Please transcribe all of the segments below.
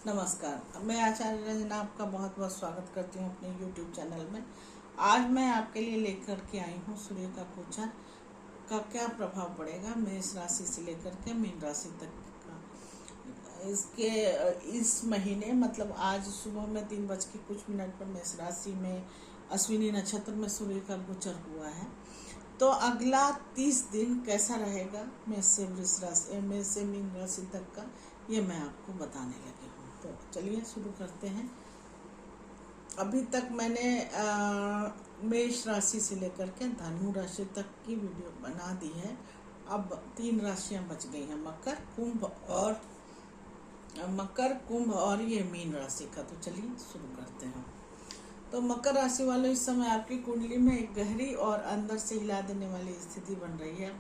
नमस्कार। मैं आचार्य रंजना आपका बहुत बहुत स्वागत करती हूँ अपने YouTube चैनल में। आज मैं आपके लिए लेकर के आई हूँ सूर्य का गोचर का क्या प्रभाव पड़ेगा मेष राशि से लेकर के मीन राशि तक का। इस महीने मतलब आज सुबह में 3:00 पर मेष राशि में अश्विनी नक्षत्र में सूर्य का गोचर हुआ है। तो अगला 30 दिन कैसा रहेगा मेष से मीन राशि तक का, ये मैं आपको बताने लगी हूँ। तो चलिए शुरू करते हैं। अभी तक मैंने मेष राशि से लेकर के धनु राशि तक की वीडियो बना दी है। अब 3 राशियां बच गई हैं, मकर, कुंभ और ये मीन राशि का। तो चलिए शुरू करते हैं। तो मकर राशि वालों, इस समय आपकी कुंडली में एक गहरी और अंदर से हिला देने वाली स्थिति बन रही है।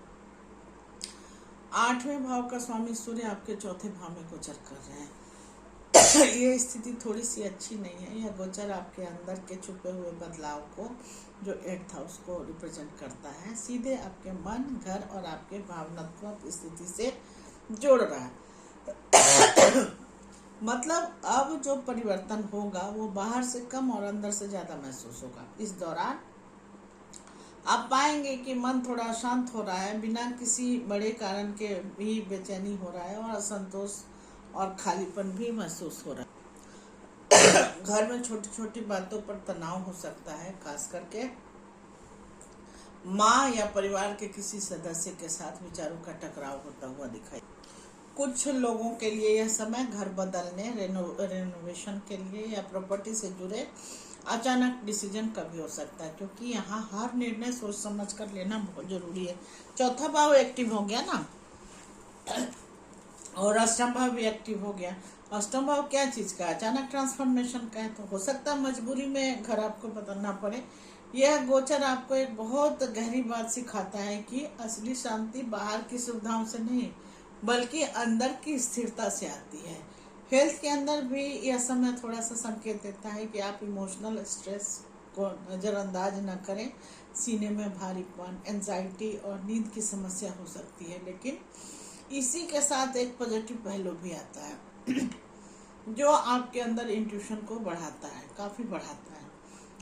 8वें भाव का स्वामी सूर्य आपके 4थे भाव में गोचर कर रहे हैं। ये स्थिति थोड़ी सी अच्छी नहीं है। यह गोचर आपके अंदर के छुपे हुए बदलाव को, जो 8th हाउस को रिप्रेजेंट करता है, सीधे आपके मन, घर और आपके भावनात्मक स्थिति से जोड़ रहा है। मतलब अब जो परिवर्तन होगा वो बाहर से कम और अंदर से ज्यादा महसूस होगा। इस दौरान आप पाएंगे कि मन थोड़ा अशांत हो रहा है, बिना किसी बड़े कारण के भी बेचैनी हो रहा है और असंतोष और खालीपन भी महसूस हो रहा है। घर में छोटी छोटी बातों पर तनाव हो सकता है, खास करके माँ या परिवार के किसी सदस्य के साथ विचारों का टकराव होता हुआ दिखाई। कुछ लोगों के लिए यह समय घर बदलने, रेनोवेशन के लिए या प्रॉपर्टी से जुड़े अचानक डिसीजन का भी हो सकता है, क्योंकि यहाँ हर निर्णय सोच समझ कर लेना बहुत जरूरी है। 4था भाव एक्टिव हो गया ना, और 8वां भाव भी एक्टिव हो गया। 8वां भाव क्या चीज का? अचानक ट्रांसफॉर्मेशन का है। तो हो सकता है मजबूरी में घर आपको बदलना पड़े। यह गोचर आपको एक बहुत गहरी बात सिखाता है कि असली शांति बाहर की सुविधाओं से नहीं, बल्कि अंदर की स्थिरता से आती है। हेल्थ के अंदर भी यह समय थोड़ा सा संकेत देता है कि आप इमोशनल स्ट्रेस को नज़रअंदाज न करें। सीने में भारीपन, एंजाइटी और नींद की समस्या हो सकती है, लेकिन इसी के साथ एक पॉजिटिव पहलू भी आता है जो आपके अंदर इंट्यूशन को बढ़ाता है, काफ़ी बढ़ाता है।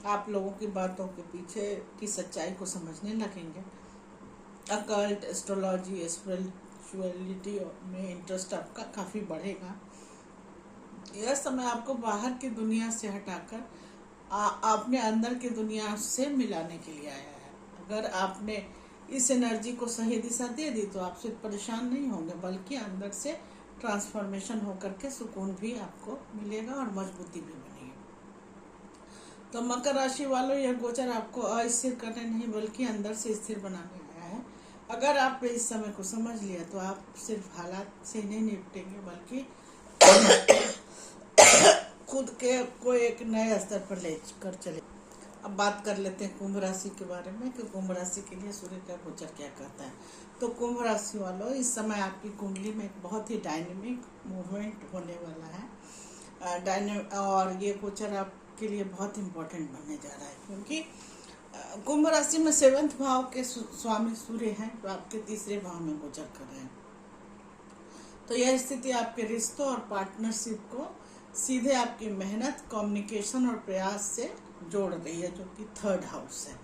आप लोगों की बातों के पीछे की सच्चाई को समझने लगेंगे। अकल्ट, एस्ट्रोलॉजी, स्पिरिचुअलिटी में इंटरेस्ट आपका काफ़ी बढ़ेगा। यह समय आपको बाहर की दुनिया से हटाकर अपने अंदर की दुनिया से मिलाने के लिए आया है। अगर आपने इस एनर्जी को सही दिशा दे दी तो आप सिर्फ परेशान नहीं होंगे, बल्कि अंदर से ट्रांसफॉर्मेशन होकर के सुकून भी आपको मिलेगा और मजबूती भी बनेगी। तो मकर राशि वालों, यह गोचर आपको अस्थिर करने नहीं बल्कि अंदर से स्थिर बनाने आया है। अगर आपने इस समय को समझ लिया तो आप सिर्फ हालात से नहीं निपटेंगे, बल्कि खुद के को एक नए स्तर पर ले कर चले। अब बात कर लेते हैं कुंभ राशि के बारे में कि कुंभ राशि के लिए सूर्य का गोचर क्या कहता है। तो कुंभ राशि वालों, इस समय आपकी कुंडली में एक बहुत ही डायनेमिक मूवमेंट होने वाला है। और ये गोचर आपके लिए बहुत इम्पोर्टेंट बनने जा रहा है, क्योंकि कुंभ राशि में 7th भाव के स्वामी सूर्य हैं, जो आपके 3रे भाव में गोचर कर रहे हैं। तो यह स्थिति आपके रिश्तों और पार्टनरशिप को सीधे आपकी मेहनत, कम्युनिकेशन और प्रयास से जोड़ रही है, जो कि 3rd हाउस है।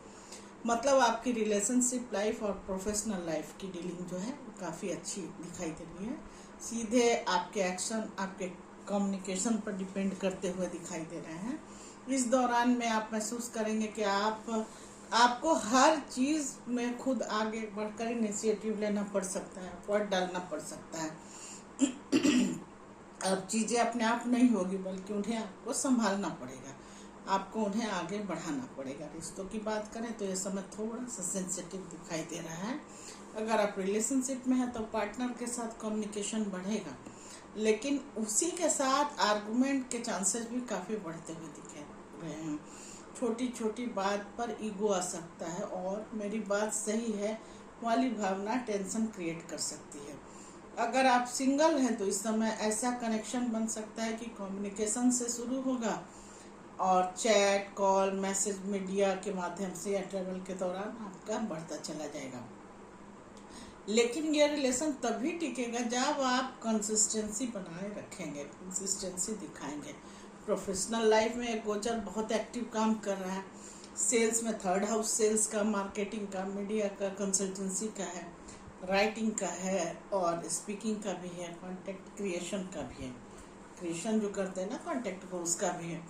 मतलब आपकी रिलेशनशिप लाइफ और प्रोफेशनल लाइफ की डीलिंग जो है वो काफ़ी अच्छी दिखाई दे रही है। सीधे आपके एक्शन आपके कम्युनिकेशन पर डिपेंड करते हुए दिखाई दे रहे हैं। इस दौरान में आप महसूस करेंगे कि आपको हर चीज़ में खुद आगे बढ़कर इनिशिएटिव लेना पड़ सकता है, एफर्ट डालना पड़ सकता है। अब चीज़ें अपने आप नहीं होगी, बल्कि उन्हें आपको संभालना पड़ेगा, आपको उन्हें आगे बढ़ाना पड़ेगा। रिश्तों की बात करें तो ये समय थोड़ा सा सेंसिटिव दिखाई दे रहा है। अगर आप रिलेशनशिप में हैं तो पार्टनर के साथ कम्युनिकेशन बढ़ेगा, लेकिन उसी के साथ आर्गुमेंट के चांसेस भी काफ़ी बढ़ते हुए दिख रहे हैं। छोटी छोटी बात पर ईगो आ सकता है और मेरी बात सही है वाली भावना टेंशन क्रिएट कर सकती है। अगर आप सिंगल हैं तो इस समय ऐसा कनेक्शन बन सकता है कि कम्युनिकेशन से शुरू होगा और चैट, कॉल, मैसेज, मीडिया के माध्यम से या ट्रैवल के दौरान आपका बढ़ता चला जाएगा। लेकिन ये रिलेशन तभी टिकेगा जब आप कंसिस्टेंसी बनाए रखेंगे, कंसिस्टेंसी दिखाएंगे। प्रोफेशनल लाइफ में एक गोचर बहुत एक्टिव काम कर रहा है। सेल्स में थर्ड हाउस सेल्स का, मार्केटिंग का, मीडिया का, कंसल्टेंसी का है, राइटिंग का है और स्पीकिंग का भी है, कॉन्टेक्ट क्रिएशन का भी है, क्रिएशन जो करते हैं ना कॉन्टेक्ट को, उसका भी है।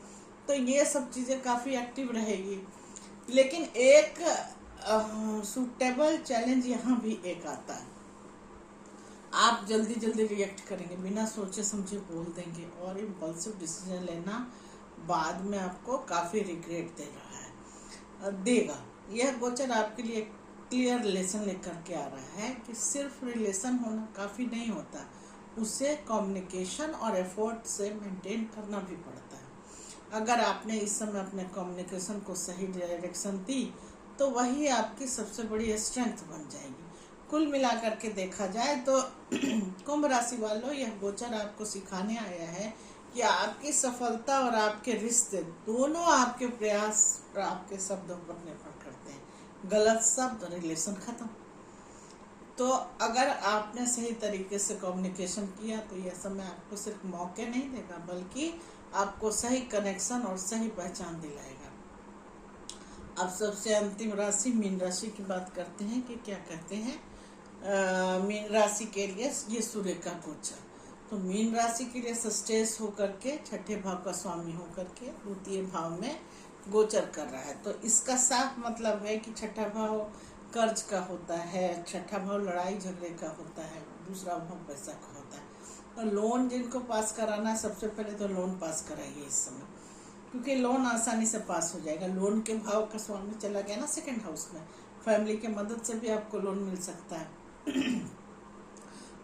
तो ये सब चीज़ें काफ़ी एक्टिव रहेगी। लेकिन एक सूटेबल चैलेंज यहाँ भी एक आता है, आप जल्दी जल्दी रिएक्ट करेंगे, बिना सोचे समझे बोल देंगे और इम्पल्सिव डिसीजन लेना बाद में आपको काफ़ी रिग्रेट दे रहा है, देगा। यह गोचर आपके लिए क्लियर लेसन लेकर के आ रहा है कि सिर्फ रिलेशन होना काफ़ी नहीं होता, उसे कम्युनिकेशन और एफर्ट से मेंटेन करना भी पड़ता है। अगर आपने इस समय अपने कम्युनिकेशन को सही डायरेक्शन दी तो वही आपकी सबसे बड़ी स्ट्रेंथ बन जाएगी। कुल मिलाकर के देखा जाए तो कुंभ राशि वालों, यह गोचर आपको सिखाने आया है कि आपकी सफलता और आपके रिश्ते दोनों आपके प्रयास और आपके शब्दों पर निर्भर करते हैं। गलत शब्द, रिलेशन खत्म। तो अगर आपने सही तरीके से कम्युनिकेशन किया तो यह समय आपको सिर्फ मौके नहीं देगा, बल्कि आपको सही कनेक्शन और सही पहचान दिलाएगा। अब सबसे अंतिम राशि मीन राशि की बात करते हैं कि क्या कहते हैं मीन राशि के लिए ये सूर्य का गोचर। तो मीन राशि के लिए सस्टेस होकर के, छठे भाव का स्वामी होकर के द्वितीय भाव में गोचर कर रहा है। तो इसका साफ मतलब है कि छठा भाव कर्ज का होता है, छठा भाव लड़ाई झगड़े का होता है, दूसरा भाव पैसा का होता है। और लोन जिनको पास कराना है, सबसे पहले तो लोन पास कराइए इस समय, क्योंकि लोन आसानी से पास हो जाएगा। लोन के भाव का स्वामी चला गया ना सेकंड हाउस में, फैमिली के मदद से भी आपको लोन मिल सकता है।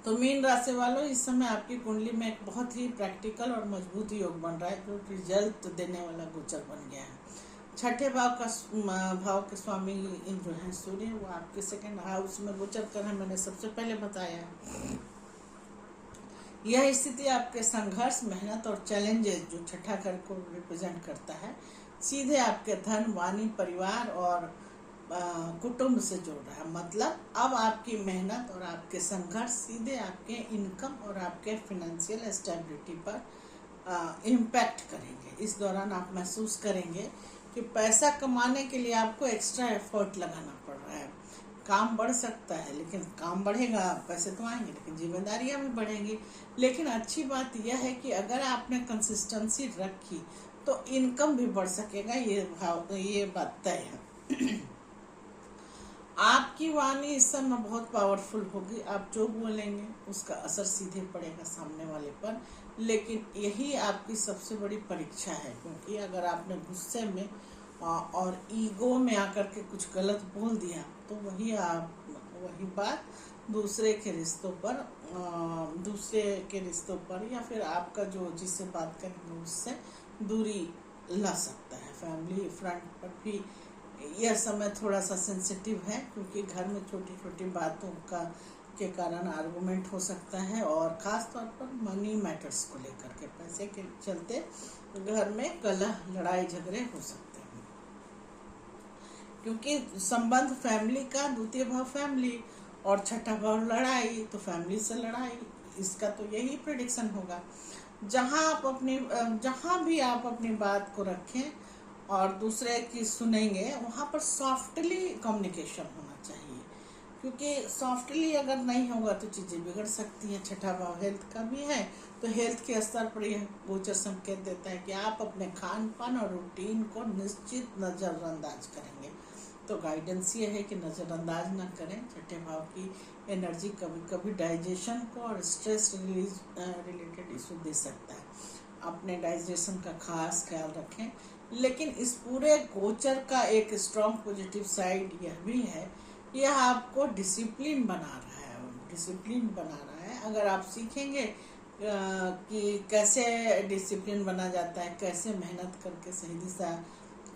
तो मीन राशि वालों, इस समय आपकी कुंडली में एक बहुत ही प्रैक्टिकल और मजबूत योग बन रहा है, जो रिजल्ट देने वाला गोचर बन गया है। छठे भाव के स्वामी जो है सूर्य, वो आपके सेकंड हाउस में गोचर कर है, मैंने सबसे पहले बताया। यह स्थिति आपके संघर्ष, मेहनत और चैलेंजेस, जो छठा घर को रिप्रेजेंट करता है, सीधे आपके धन, वाणी, परिवार और कुटुंब से जोड़ रहा है। मतलब अब आपकी मेहनत और आपके संघर्ष सीधे आपके इनकम और आपके फिनेंशियल स्टेबिलिटी पर इम्पैक्ट करेंगे। इस दौरान आप महसूस करेंगे कि पैसा कमाने के लिए आपको एक्स्ट्रा एफर्ट लगाना पड़ रहा है। काम बढ़ सकता है, लेकिन काम बढ़ेगा, पैसे तो आएंगे, लेकिन जिम्मेदारियां भी बढ़ेंगी। लेकिन अच्छी बात यह है कि अगर आपने कंसिस्टेंसी रखी तो इनकम भी बढ़ सकेगा, ये बात तय है। आपकी वाणी इस समय बहुत पावरफुल होगी। आप जो बोलेंगे उसका असर सीधे पड़ेगा सामने वाले पर। लेकिन यही आपकी सबसे बड़ी परीक्षा है, क्योंकि अगर आपने गुस्से में और ईगो में आकर के कुछ गलत बोल दिया तो वही बात दूसरे के रिश्तों पर या फिर आपका जो जिससे बात करेंगे उससे दूरी ला सकता है। फैमिली फ्रंट पर भी यह समय थोड़ा सा सेंसिटिव है, क्योंकि घर में छोटी छोटी बातों के कारण आर्गुमेंट हो सकता है, और ख़ास तौर पर मनी मैटर्स को लेकर के, पैसे के चलते घर में कलह, लड़ाई झगड़े हो सकते हैं। क्योंकि संबंध फैमिली का, द्वितीय भाव फैमिली और छठा भाव लड़ाई, तो फैमिली से लड़ाई, इसका तो यही प्रेडिक्शन होगा। जहाँ भी आप अपनी बात को रखें और दूसरे की सुनेंगे, वहाँ पर सॉफ्टली कम्युनिकेशन होना चाहिए, क्योंकि सॉफ्टली अगर नहीं होगा तो चीज़ें बिगड़ सकती हैं। छठा भाव हेल्थ का भी है, तो हेल्थ के स्तर पर यह गोचर संकेत देता है कि आप अपने खान पान और रूटीन को निश्चित नज़रअंदाज करेंगे। तो गाइडेंस ये है कि नज़रअंदाज ना करें। छठे भाव की एनर्जी कभी कभी डाइजेशन को और स्ट्रेस रिलेटेड इशू दे सकता है। अपने डाइजेशन का खास ख्याल रखें। लेकिन इस पूरे गोचर का एक स्ट्रॉन्ग पॉजिटिव साइड यह भी है, यह आपको डिसिप्लिन बना रहा है। अगर आप सीखेंगे कि कैसे डिसिप्लिन बना जाता है, कैसे मेहनत करके सही दिशा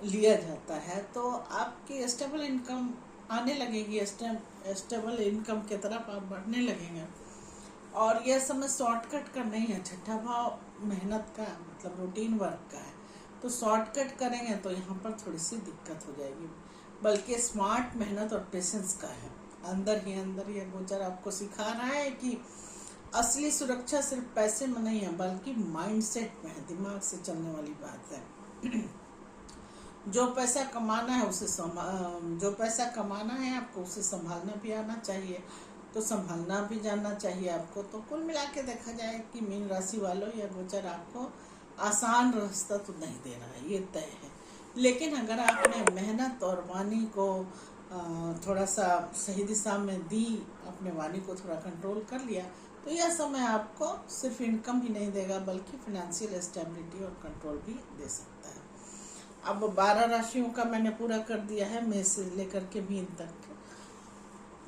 लिया जाता है, तो आपकी स्टेबल इनकम आने लगेगी, स्टेबल इनकम की तरफ आप बढ़ने लगेंगे। और यह समय शॉर्टकट का नहीं है। छठा भाव मेहनत का मतलब रूटीन वर्क का है, तो शॉर्टकट करेंगे तो यहाँ पर थोड़ी सी दिक्कत हो जाएगी, बल्कि स्मार्ट मेहनत और पेशेंस का है। अंदर ही अंदर यह गोचर आपको सिखा रहा है कि असली सुरक्षा सिर्फ पैसे में नहीं है, बल्कि माइंडसेट में है, दिमाग से चलने वाली बात है। जो पैसा कमाना है जो पैसा कमाना है आपको, उसे संभालना भी आना चाहिए, तो संभालना भी जानना चाहिए आपको। तो कुल मिला के देखा जाए कि मीन राशि वालों, यह गोचर आपको आसान रास्ता तो नहीं दे रहा है, ये तय है। लेकिन अगर आपने मेहनत और वाणी को थोड़ा सा सही दिशा में दी, अपने वाणी को थोड़ा कंट्रोल कर लिया, तो यह समय आपको सिर्फ इनकम ही नहीं देगा, बल्कि फिनेंशियल स्टेबिलिटी और कंट्रोल भी दे सकता है। अब 12 राशियों का मैंने पूरा कर दिया है, मेष से लेकर के मीन तक।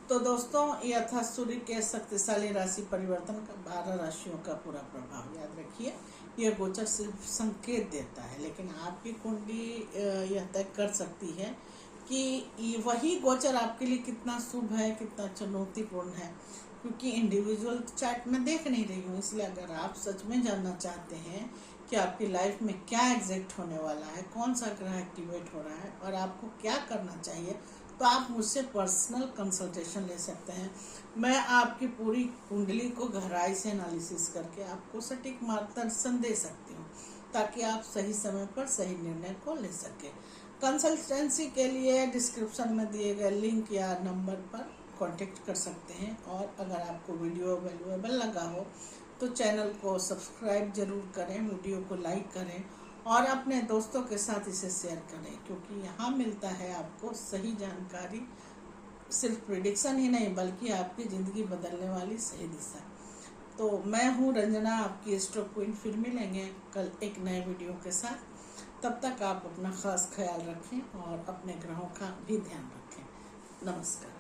तो दोस्तों, यह था सूर्य के शक्तिशाली राशि परिवर्तन का 12 राशियों का पूरा प्रभाव। याद रखिए, यह गोचर सिर्फ संकेत देता है, लेकिन आपकी कुंडली यह तय कर सकती है कि वही गोचर आपके लिए कितना शुभ है, कितना चुनौतीपूर्ण है। क्योंकि इंडिविजुअल चार्ट में देख नहीं रही हूँ, इसलिए अगर आप सच में जानना चाहते हैं कि आपकी लाइफ में क्या एग्जैक्ट होने वाला है, कौन सा ग्रह एक्टिवेट हो रहा है और आपको क्या करना चाहिए, तो आप मुझसे पर्सनल कंसल्टेशन ले सकते हैं। मैं आपकी पूरी कुंडली को गहराई से एनालिसिस करके आपको सटीक मार्गदर्शन दे सकती हूँ, ताकि आप सही समय पर सही निर्णय को ले सकें। कंसल्टेंसी के लिए डिस्क्रिप्शन में दिए गए लिंक या नंबर पर कांटेक्ट कर सकते हैं। और अगर आपको वीडियो वैल्यूएबल लगा हो तो चैनल को सब्सक्राइब जरूर करें, वीडियो को लाइक करें और अपने दोस्तों के साथ इसे शेयर करें, क्योंकि यहाँ मिलता है आपको सही जानकारी, सिर्फ प्रिडिक्शन ही नहीं, बल्कि आपकी ज़िंदगी बदलने वाली सही दिशा। तो मैं हूँ रंजना, आपकी एस्ट्रो क्वीन। फिर मिलेंगे कल एक नए वीडियो के साथ। तब तक आप अपना खास ख्याल रखें और अपने ग्रहों का भी ध्यान रखें। नमस्कार।